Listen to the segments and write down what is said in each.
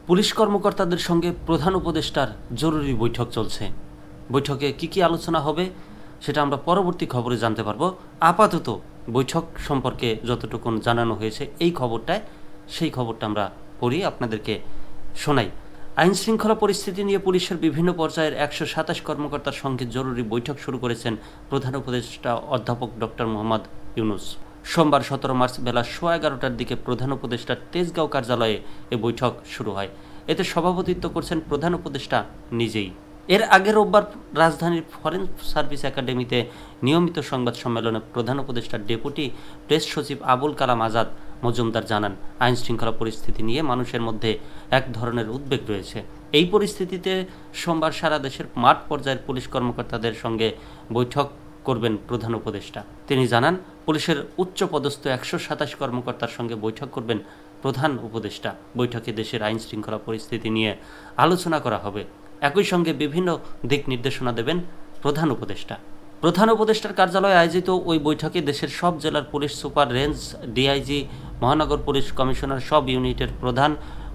Police কর্মকর্তাদের সঙ্গে প্রধান উপদেষ্টার জরুরি বৈঠক চলছে। বৈঠকে কি আলোচনা হবে সেটা আমরা পরবর্তী খবরে জানতে পারবো। আপাতত বৈঠক সম্পর্কে যতটুকু জানানো হয়েছে সেই খবরটা আমরা পড়ি আপনাদেরকে শোনাই। আইন শৃঙ্খলা পরিস্থিতি নিয়ে পুলিশের বিভিন্ন পর্যায়ের 127 কর্মকর্তার সঙ্গে জরুরি বৈঠক শুরু করেছেন প্রধান উপদেষ্টা অধ্যাপক ডক্টর মোহাম্মদ ইউনূস। সোমবার 17 মার্চ বেলা 11:15টার দিকে প্রধান উপদেষ্টার তেজগাঁও কার্যালয়ে এ বৈঠক শুরু হয়। এতে সভাপতিত্ব করছেন প্রধান উপদেষ্টা নিজেই। এর আগে রোববার রাজধানীর ফরেন সার্ভিস একাডেমিতে নিয়মিত সংবাদ সম্মেলনে প্রধান উপদেষ্টার ডেপুটি প্রেস সচিব আবুল কালাম আজাদ মজুমদার জানান, আইন শৃঙ্খলা পরিস্থিতি নিয়ে মানুষের মধ্যে এক ধরনের উদ্বেগ রয়েছে। এই পরিস্থিতিতে সোমবার সারা দেশের মাঠ পর্যায়ের পুলিশ কর্মকর্তাদের সঙ্গে বৈঠক করবেন প্রধান উপদেষ্টা। তিনি জানান, পুলিশের উচ্চপদস্থ 127 কর্মকর্তার সঙ্গে বৈঠক করবেন প্রধান উপদেষ্টা। বৈঠকে দেশের আইন শৃঙ্খলা পরিস্থিতি নিয়ে আলোচনা করা হবে। একই সঙ্গে বিভিন্ন দিক নির্দেশনা দেবেন প্রধান উপদেষ্টা। প্রধান উপদেষ্টার কার্যালয়ে আয়োজিত ওই বৈঠকে দেশের সব জেলার পুলিশ সুপার, রেঞ্জ ডিআইজি, মহানগর পুলিশ কমিশনার, সব ইউনিটের প্রধান,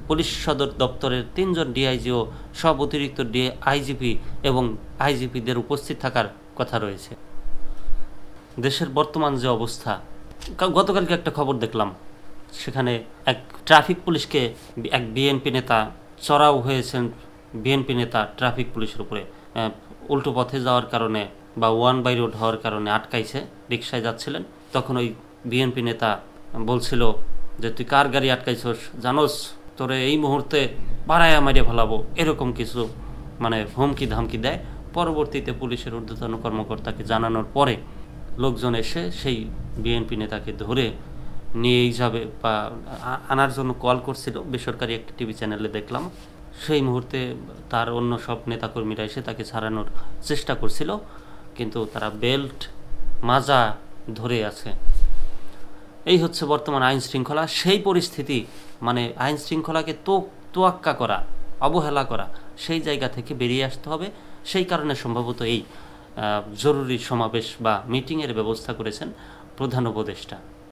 পুলিশ সদর দপ্তরের 3 জন ডিআইজি ও সব অতিরিক্ত আইজিপি এবং আইজিপিদের উপস্থিত থাকার কথা রয়েছে। দেশের বর্তমান যে অবস্থা, গতকালকে একটা খবর দেখলাম, সেখানে এক ট্রাফিক পুলিশকে এক বিএনপি নেতা চড়াও হয়েছেন। বিএনপি নেতা ট্রাফিক পুলিশের উপরে উল্টো পথে যাওয়ার কারণে বা 1 বাই রোড হওয়ার কারণে আটকাইছে। রিক্সায় যাচ্ছিলেন, তখন ওই বিএনপি নেতা বলছিল যে, তুই কার গাড়ি আটকাইছস জানোস, তোরে এই মুহূর্তে বাড়াইয়া মারিয়া ফেলাবো, এরকম কিছু হুমকি ধামকি দেয়। পরবর্তীতে পুলিশের ঊর্ধ্বতন কর্মকর্তাকে জানানোর পরে লোকজন এসে সেই বিএনপি নেতাকে ধরে নিয়েই যাবে বা আনার জন্য কল করছিল। বেসরকারি একটি টিভি চ্যানেলে দেখলাম। সেই মুহূর্তে তার অন্য সব নেতাকর্মীরা এসে তাকে ছাড়ানোর চেষ্টা করছিল, কিন্তু তারা বেল্ট মাজা ধরে আছে। এই হচ্ছে বর্তমান আইন শৃঙ্খলা। সেই পরিস্থিতি আইন শৃঙ্খলাকে তোয়াক্কা করা, অবহেলা করা, সেই জায়গা থেকে বেরিয়ে আসতে হবে। সেই কারণে সম্ভবত এই জরুরি সমাবেশ বা মিটিংয়ের ব্যবস্থা করেছেন প্রধান উপদেষ্টা।